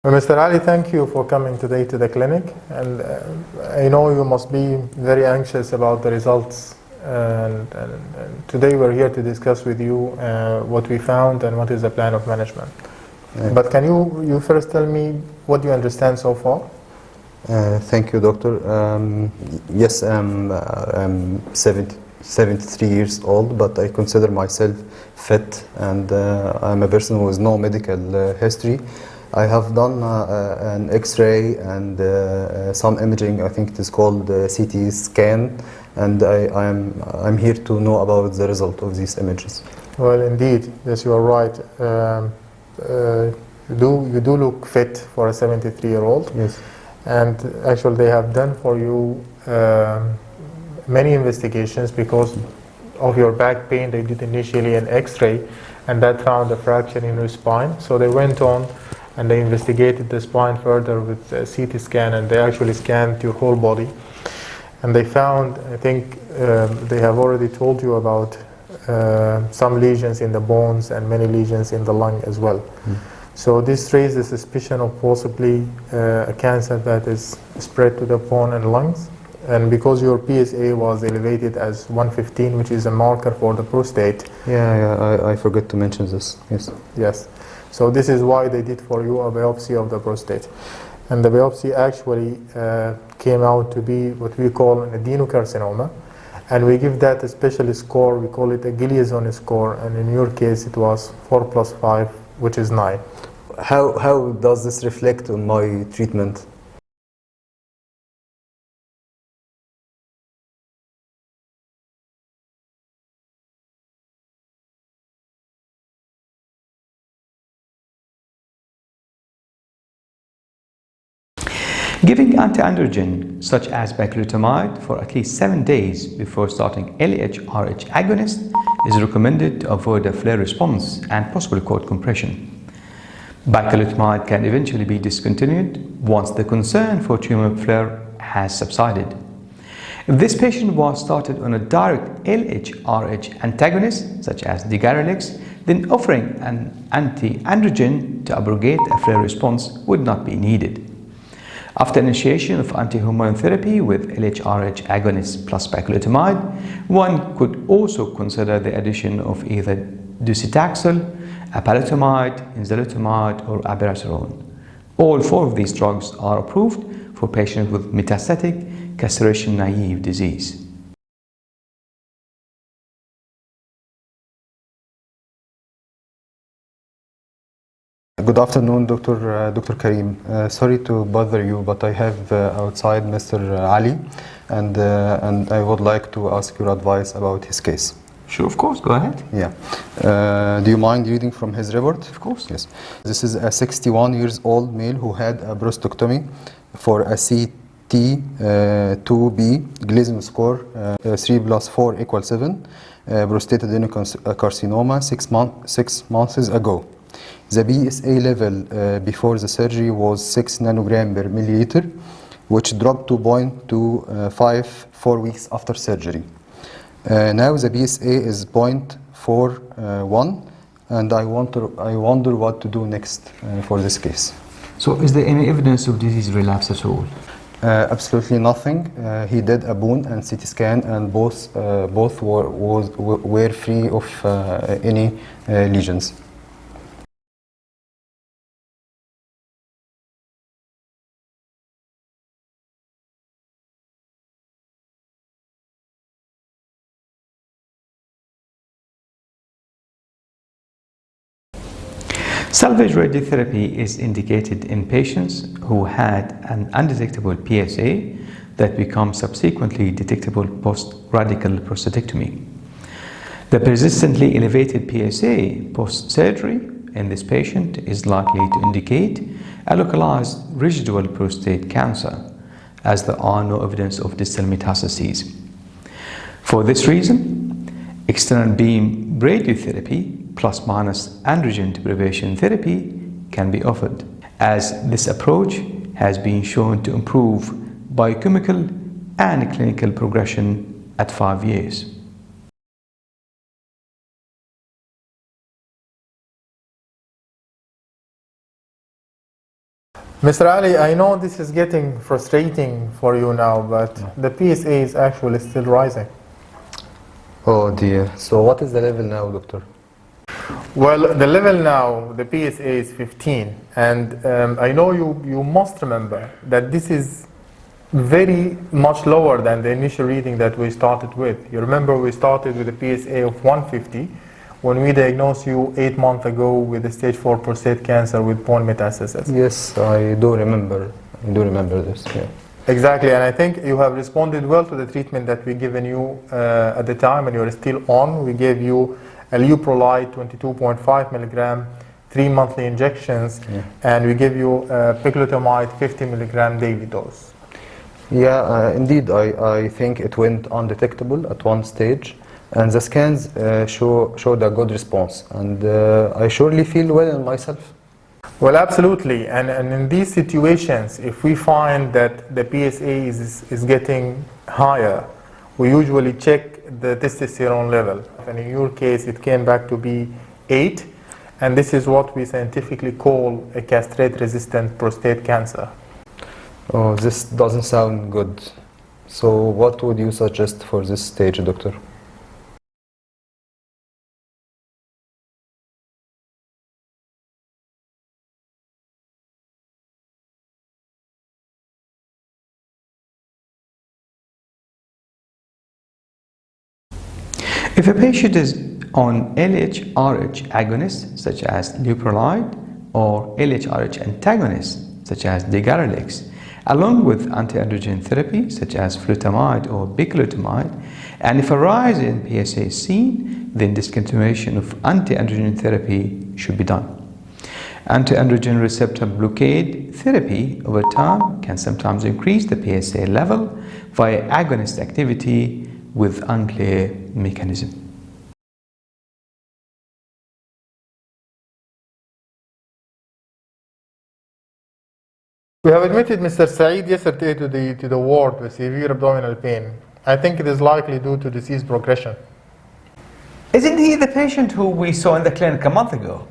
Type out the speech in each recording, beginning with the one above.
Well, Mr. Ali, thank you for coming today to the clinic, and I know you must be very anxious about the results, and today we're here to discuss with you what we found and what is the plan of management. But can you first tell me what you understand so far? Thank you, doctor. Yes, I'm 73 years old, but I consider myself fit, and I'm a person who has no medical history. I have done an X-ray and some imaging. I think it is called CT scan, and I'm here to know about the result of these images. Well, indeed, yes, you are right. You do look fit for a 73-year-old. Yes. And actually, they have done for you many investigations because of your back pain. They did initially an X-ray, and that found a fracture in your spine. So they went on and they investigated the spine further with a CT scan, and they actually scanned your whole body. And they found, I think they have already told you about some lesions in the bones and many lesions in the lung as well. So this raised the suspicion of possibly a cancer that is spread to the bone and lungs. And because your PSA was elevated as 115, which is a marker for the prostate. I forgot to mention this. Yes. Yes. So this is why they did for you a biopsy of the prostate. And the biopsy actually came out to be what we call an adenocarcinoma. And we give that a special score. We call it a Gleason score. And in your case, it was 4+5, which is 9. How does this reflect on my treatment? Giving antiandrogen such as Bicalutamide for at least 7 days before starting LHRH agonist is recommended to avoid a flare response and possible cord compression. Bicalutamide can eventually be discontinued once the concern for tumor flare has subsided. If this patient was started on a direct LHRH antagonist such as Degarelix, then offering an antiandrogen to abrogate a flare response would not be needed. After initiation of anti-hormonal therapy with LHRH agonist plus Bicalutamide, one could also consider the addition of either Docetaxel, Apalutamide, Enzalutamide, or Abiraterone. All 4 of these drugs are approved for patients with metastatic castration-naïve disease. Good afternoon, Dr. Karim. Sorry to bother you, but I have outside Mr. Ali, and I would like to ask your advice about his case. Sure, of course, go ahead. Yeah. Do you mind reading from his report? Of course. Yes. This is a 61 years old male who had a prostatectomy for a CT2B Gleason score 3+4 = 7, prostate adenocarcinoma 6 months ago. The PSA level before the surgery was 6 nanogram per milliliter, which dropped to 0.25 4 weeks after surgery. Now the PSA is 0.41, and I wonder what to do next for this case. So is there any evidence of disease relapse at all? Absolutely nothing. He did a bone and CT scan, and both were free of any lesions. Salvage radiotherapy is indicated in patients who had an undetectable PSA that becomes subsequently detectable post-radical prostatectomy. The persistently elevated PSA post-surgery in this patient is likely to indicate a localized residual prostate cancer, as there are no evidence of distal metastases. For this reason, external beam radiotherapy plus minus androgen deprivation therapy can be offered, as this approach has been shown to improve biochemical and clinical progression at 5 years. Mr. Ali, I know this is getting frustrating for you now, but the PSA is actually still rising. Oh dear. So what is the level now, doctor? Well, the level now, the PSA is 15, and I know you must remember that this is very much lower than the initial reading that we started with. You remember we started with a PSA of 150 when we diagnosed you 8 months ago with a stage 4 prostate cancer with bone metastasis. Yes, I do remember. I do remember this. Yeah. Exactly, and I think you have responded well to the treatment that we given you at the time, and you're still on. We gave you a leuprolide 22.5 milligram, 3 monthly injections, and we give you Bicalutamide 50 milligram daily dose. Yeah, indeed, I think it went undetectable at one stage, and the scans showed a good response, and I surely feel well in myself. Well, absolutely, and in these situations, if we find that the PSA is getting higher, we usually check the testosterone level, and in your case, it came back to be 8, and this is what we scientifically call a castrate-resistant prostate cancer. Oh, this doesn't sound good. So what would you suggest for this stage, doctor? If a patient is on LHRH agonist, such as leuprolide, or LHRH antagonist, such as Degarelix, along with antiandrogen therapy, such as flutamide or bicalutamide, and if a rise in PSA is seen, then discontinuation of antiandrogen therapy should be done. Antiandrogen receptor blockade therapy over time can sometimes increase the PSA level via agonist activity with unclear mechanism. We have admitted Mr. Saeed yesterday to the ward with severe abdominal pain. I think it is likely due to disease progression. Isn't he the patient who we saw in the clinic a month ago?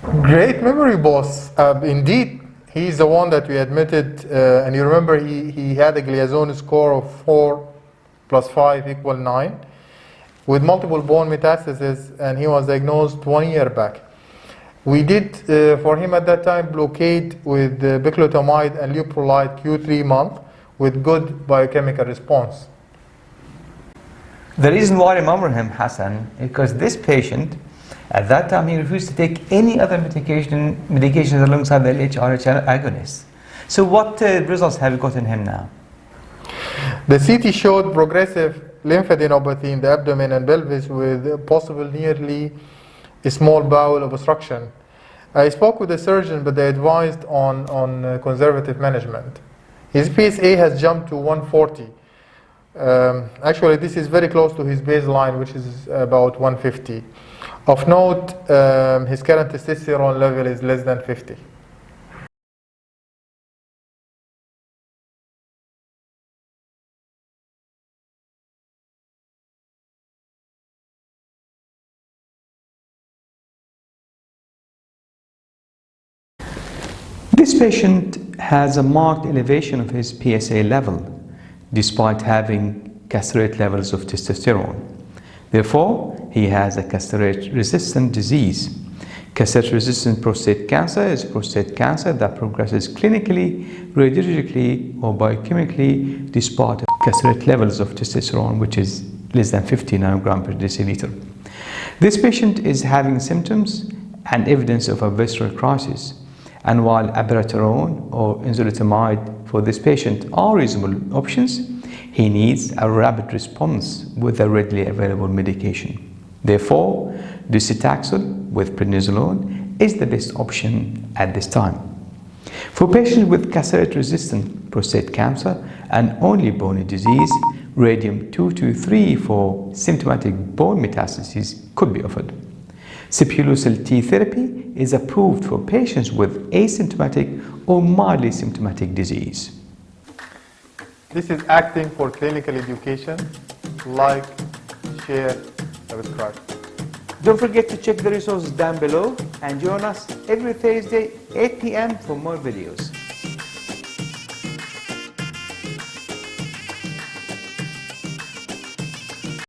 Great memory, boss. Indeed, he's the one that we admitted, and you remember he had a Gliazone score of 4 plus 5 equal 9 with multiple bone metastases, and he was diagnosed 1 year back. We did, for him at that time, blockade with Bicalutamide and leuprolide Q3 month with good biochemical response. The reason why I remember him, Hassan, is because this patient, at that time, he refused to take any other medications alongside the LHRH agonist. So what results have you got in him now? The CT showed progressive lymphadenopathy in the abdomen and pelvis with possible nearly a small bowel obstruction. I spoke with the surgeon, but they advised on conservative management. His PSA has jumped to 140. Actually, this is very close to his baseline, which is about 150. Of note, his current testosterone level is less than 50. This patient has a marked elevation of his PSA level despite having castrate levels of testosterone. Therefore, he has a castrate-resistant disease. Castrate-resistant prostate cancer is prostate cancer that progresses clinically, radiologically, or biochemically despite castrate levels of testosterone, which is less than 50 nanogram per deciliter. This patient is having symptoms and evidence of a visceral crisis. And while Abiraterone or Enzalutamide for this patient are reasonable options, he needs a rapid response with a readily available medication. Therefore, Docetaxel with prednisolone is the best option at this time. For patients with castrate-resistant prostate cancer and only bony disease, radium-223 for symptomatic bone metastases could be offered. Sipuleucel T therapy is approved for patients with asymptomatic or mildly symptomatic disease. This is acting for clinical education. Like, share, subscribe. Don't forget to check the resources down below and join us every Thursday, 8 p.m. for more videos.